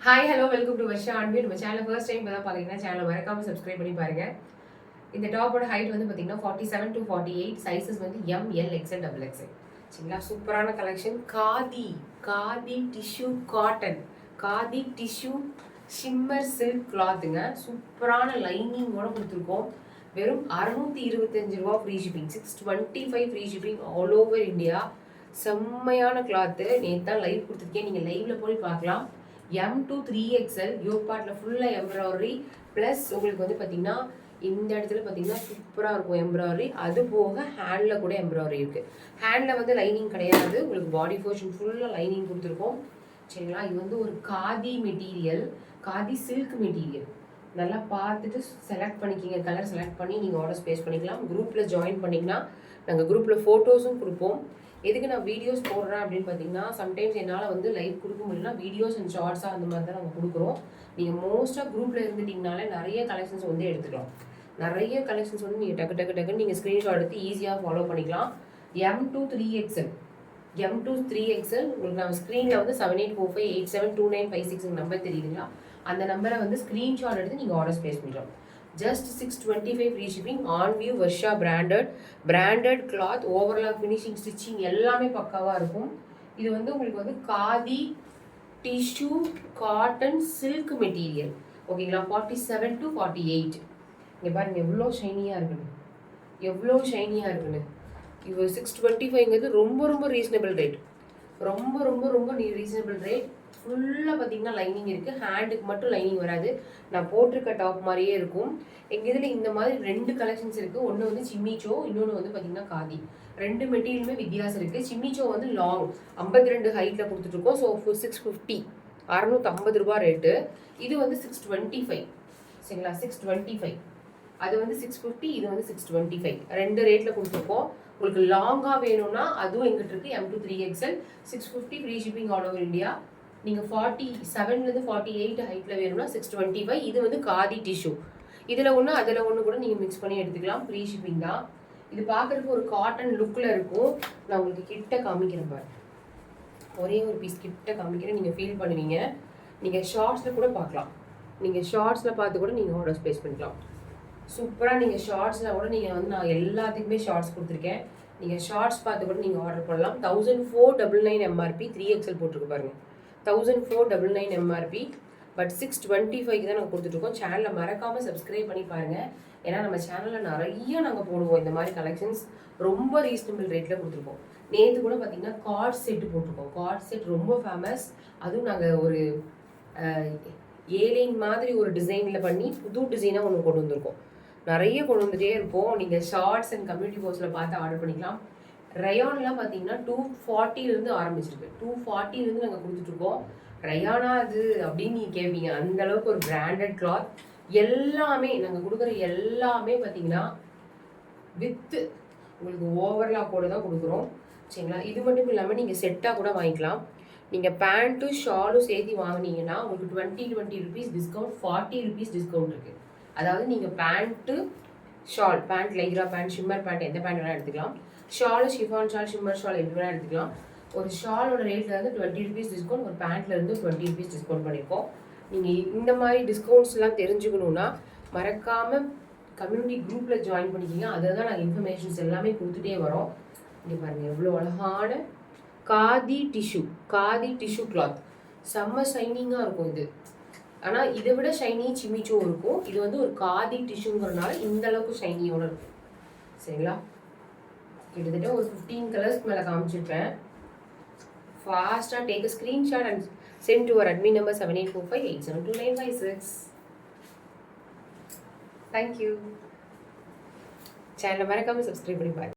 Hi hello welcome to Varsha Anbi. நம்ம channel first time தான் பார்த்தீங்கன்னா சேனல் மறக்காம சப்ஸ்கிரைப் பண்ணி பாருங்க. இந்த டாப்போட ஹைட் வந்து பார்த்தீங்கன்னா 47 to 48, சைஸஸ் வந்து M, L, XL, double XL. சரிங்களா, சூப்பரான collection. Khadi khadi tissue cotton, khadi tissue shimmer silk கிளாத்துங்க. சூப்பரான லைனிங்கோட கொடுத்துருக்கோம். வெறும் 625 ரூபா free shipping, 625 free shipping all over India. செம்மையான கிளாத்து. நேற்று தான் லைவ் கொடுத்துருக்கேன், நீங்கள் லைவ்ல போய் பார்க்கலாம். எம் டு 3XL யோக் பார்ட்டில் ஃபுல்லாக எம்ப்ராய்டரி ப்ளஸ் உங்களுக்கு வந்து பார்த்தீங்கன்னா இந்த இடத்துல பார்த்தீங்கன்னா சூப்பராக இருக்கும் எம்ப்ராய்டரி. அது போக ஹேண்டில் கூட எம்ப்ராய்டரி இருக்குது. ஹேண்டில் வந்து லைனிங் கிடையாது, உங்களுக்கு பாடி போர்ஷன் ஃபுல்லாக லைனிங் கொடுத்துருக்கோம். சரிங்களா, இது வந்து ஒரு khadi material, khadi silk material. நல்லா பார்த்துட்டு செலக்ட் பண்ணிக்கிங்க, கலர் செலக்ட் பண்ணி நீங்கள் ஆர்டர் ஸ்பேஸ் பண்ணிக்கலாம். குரூப்பில் ஜாயின் பண்ணிங்கன்னா நாங்கள் குரூப்பில் ஃபோட்டோஸும் கொடுப்போம். எதுக்கு நான் வீடியோஸ் போடுறேன் அப்படின்னு பார்த்தீங்கன்னா, சம்டைம்ஸ் என்னால் வந்து லைவ் கொடுக்க முடியலன்னா வீடியோஸ் அண்ட் ஷார்ட்ஸாக அந்த மாதிரி தான் நாங்கள் கொடுக்குறோம். நீங்கள் மோஸ்ட்டாக குரூப்பில் இருந்துட்டிங்கனாலே நிறைய கலெக்ஷன்ஸ் வந்து எடுத்துக்கலாம். நிறைய கலெக்ஷன்ஸ் வந்து நீங்கள் டக்குன்னு நீங்கள் ஸ்க்ரீன்ஷாட் எடுத்து ஈஸியாக ஃபாலோ பண்ணிக்கலாம். M to 3XL, M to 3XL உங்களுக்கு நான் ஸ்க்ரீனில் வந்து 7845872956 நம்பர் தெரியுதுங்களா, அந்த நம்பரை வந்து ஸ்க்ரீன்ஷாட் எடுத்து நீங்கள் ஆர்டர் ஸ்பேஸ் பண்ணிக்கலாம். Just 625 free shipping. On view Varsha branded cloth, overlock finishing, stitching எல்லாமே பக்காவாக இருக்கும். இது வந்து உங்களுக்கு வந்து khadi tissue cotton silk material. ஓகேங்களா, 47 to 48. இங்கே பாருங்க எவ்வளோ ஷைனியாக இருக்குன்னு, எவ்வளோ ஷைனியாக இருக்குன்னு. இது 625ங்கிறது ரொம்ப ரொம்ப ரீசனபிள் ரேட், ரொம்ப ரொம்ப ரொம்ப ரீசனபிள் ரேட். ஃபுல்லாக பார்த்தீங்கன்னா லைனிங் இருக்குது, ஹேண்டுக்கு மட்டும் லைனிங் வராது. நான் போட்டிருக்க டாப் மாதிரியே இருக்கும். எங்கள் இதில் இந்த மாதிரி 2 கலெக்ஷன்ஸ் இருக்குது. ஒன்று வந்து சிம்மிச்சோ, இன்னொன்று வந்து பார்த்தீங்கன்னா காதி. 2 மெட்டீரியலுமே வித்தியாசம் இருக்குது. சிம்மிச்சோ வந்து லாங் 52 ஹைட்டில் கொடுத்துட்ருக்கோம். ஸோ 650, 650 ரூபா ரேட்டு. இது வந்து 625. சரிங்களா, 625. அது வந்து 650, இது வந்து 625. 2 ரேட்டில் கொடுத்துருக்கோம். உங்களுக்கு லாங்காக வேணும்னா அதுவும் எங்கிட்ட இருக்குது. M to 3XL 650 free shipping all over India. நீங்கள் 47லேருந்து 48 ஹைட்டில் வேணும்னா 625. இது வந்து காதி டிஷ்யூ. இதில் ஒன்று அதில் ஒன்று கூட நீங்கள் மிக்ஸ் பண்ணி எடுத்துக்கலாம். ஃப்ரீ ஷிப்பிங் தான். இது பார்க்குறதுக்கு ஒரு காட்டன் லுக்கில் இருக்கும். நான் உங்களுக்கு கிட்ட காமிக்கிறேன் பாரு, ஒரே ஒரு பீஸ் கிட்ட காமிக்கிறேன், நீங்கள் ஃபீல் பண்ணுவீங்க. நீங்கள் ஷார்ட்ஸில் கூட பார்க்கலாம். நீங்கள் ஷார்ட்ஸில் பார்த்து கூட நீங்கள் ஆர்டர் ஸ்பேஸ் பண்ணிக்கலாம். சூப்பராக நீங்கள் ஷார்ட்ஸில் கூட நீங்கள் வந்து நான் எல்லாத்துக்குமே ஷார்ட்ஸ் கொடுத்துருக்கேன். நீங்கள் ஷார்ட்ஸ் பார்த்து கூட நீங்கள் ஆர்டர் பண்ணலாம். 1499 எம்ஆர்பி, 3XL போட்டிருக்கு பாருங்கள். 1499 எம்ஆர்பி, பட் 625 தான் நாங்கள் கொடுத்துட்ருக்கோம். சேனலில் மறக்காமல் சப்ஸ்கிரைப் பண்ணி பாருங்கள். ஏன்னா நம்ம சேனலில் நிறைய நாங்கள் போடுவோம் இந்த மாதிரி கலெக்ஷன்ஸ். ரொம்ப ரீசனபிள் ரேட்டில் கொடுத்துருக்கோம். நேற்று கூட பார்த்தீங்கன்னா கார்ட் செட்டு போட்டிருக்கோம். கார்ட் செட் ரொம்ப ஃபேமஸ். அதுவும் நாங்கள் ஒரு ஏலைன் மாதிரி ஒரு டிசைனில் பண்ணி புது டிசைனாக ஒன்று கொண்டு வந்திருக்கோம். நிறைய கொண்டு வந்துகிட்டே இருப்போம். நீங்கள் ஷார்ட்ஸ் அண்ட் கம்யூனிட்டி போஸ்ட்டில் பார்த்து ஆர்டர் பண்ணிக்கலாம். ரயான்லாம் பார்த்தீங்கன்னா 240லேருந்து ஆரம்பிச்சிருக்கு. 240லேருந்து நாங்கள் கொடுத்துட்ருக்கோம். ரயானா அது அப்படின்னு நீங்கள் கேட்பீங்க. அந்தளவுக்கு ஒரு பிராண்டட் கிளாத். எல்லாமே நாங்கள் கொடுக்குற எல்லாமே பார்த்தீங்கன்னா வித்து உங்களுக்கு ஓவர்லாக்கோடு தான் கொடுக்குறோம். சரிங்களா, இது மட்டும் இல்லாமல் நீங்கள் செட்டாக கூட வாங்கிக்கலாம். நீங்கள் பேண்ட்டு ஷாலும் சேர்த்து வாங்கினீங்கன்னா உங்களுக்கு 20 ருபீஸ் டிஸ்கவுண்ட், 40 ருபீஸ் டிஸ்கவுண்ட் இருக்குது. அதாவது நீங்கள் pant shawl, pant lycra pant, shimmer pant, எந்த பேண்ட் வேணால் எடுத்துக்கலாம். Shawl chiffon shawl, shimmer shawl எப்படி வேணால் எடுத்துக்கலாம். ஒரு ஷாலோட ரேட்டில் வந்து 20 ருபீஸ் டிஸ்கவுண்ட், ஒரு பேண்ட்லேருந்து 20 ருபீஸ் டிஸ்கவுண்ட் பண்ணியிருக்கோம். நீங்கள் இந்த மாதிரி டிஸ்கவுண்ட்ஸ்லாம் தெரிஞ்சுக்கணுன்னா மறக்காமல் கம்யூனிட்டி குரூப்பில் ஜாயின் பண்ணிக்கிங்க. அதில் தான் நாங்கள் இன்ஃபர்மேஷன்ஸ் எல்லாமே கொடுத்துட்டே வரோம். இங்கே பாருங்கள் எவ்வளோ அழகான காதி டிஷ்யூ கிளாத். செம்ம ஷைனிங்காக இருக்கும் இது. ஆனால் இதை விட ஷைனி சிமிச்சோ இருக்கும். இது வந்து ஒரு காதி டிஷ்யூங்கிறதுனால இந்த அளவுக்கு ஷைனியோட இருக்கும். சரிங்களா, கிட்டத்தட்ட ஒரு 15 கலர்ஸ்க்கு மேலே காமிச்சிருப்பேன். ஃபாஸ்ட்டாக take a screenshot and send to our admin number 7845872956. Thank you. சேனலை மறக்காமல் சப்ஸ்கிரைப் பண்ணி பாருங்க.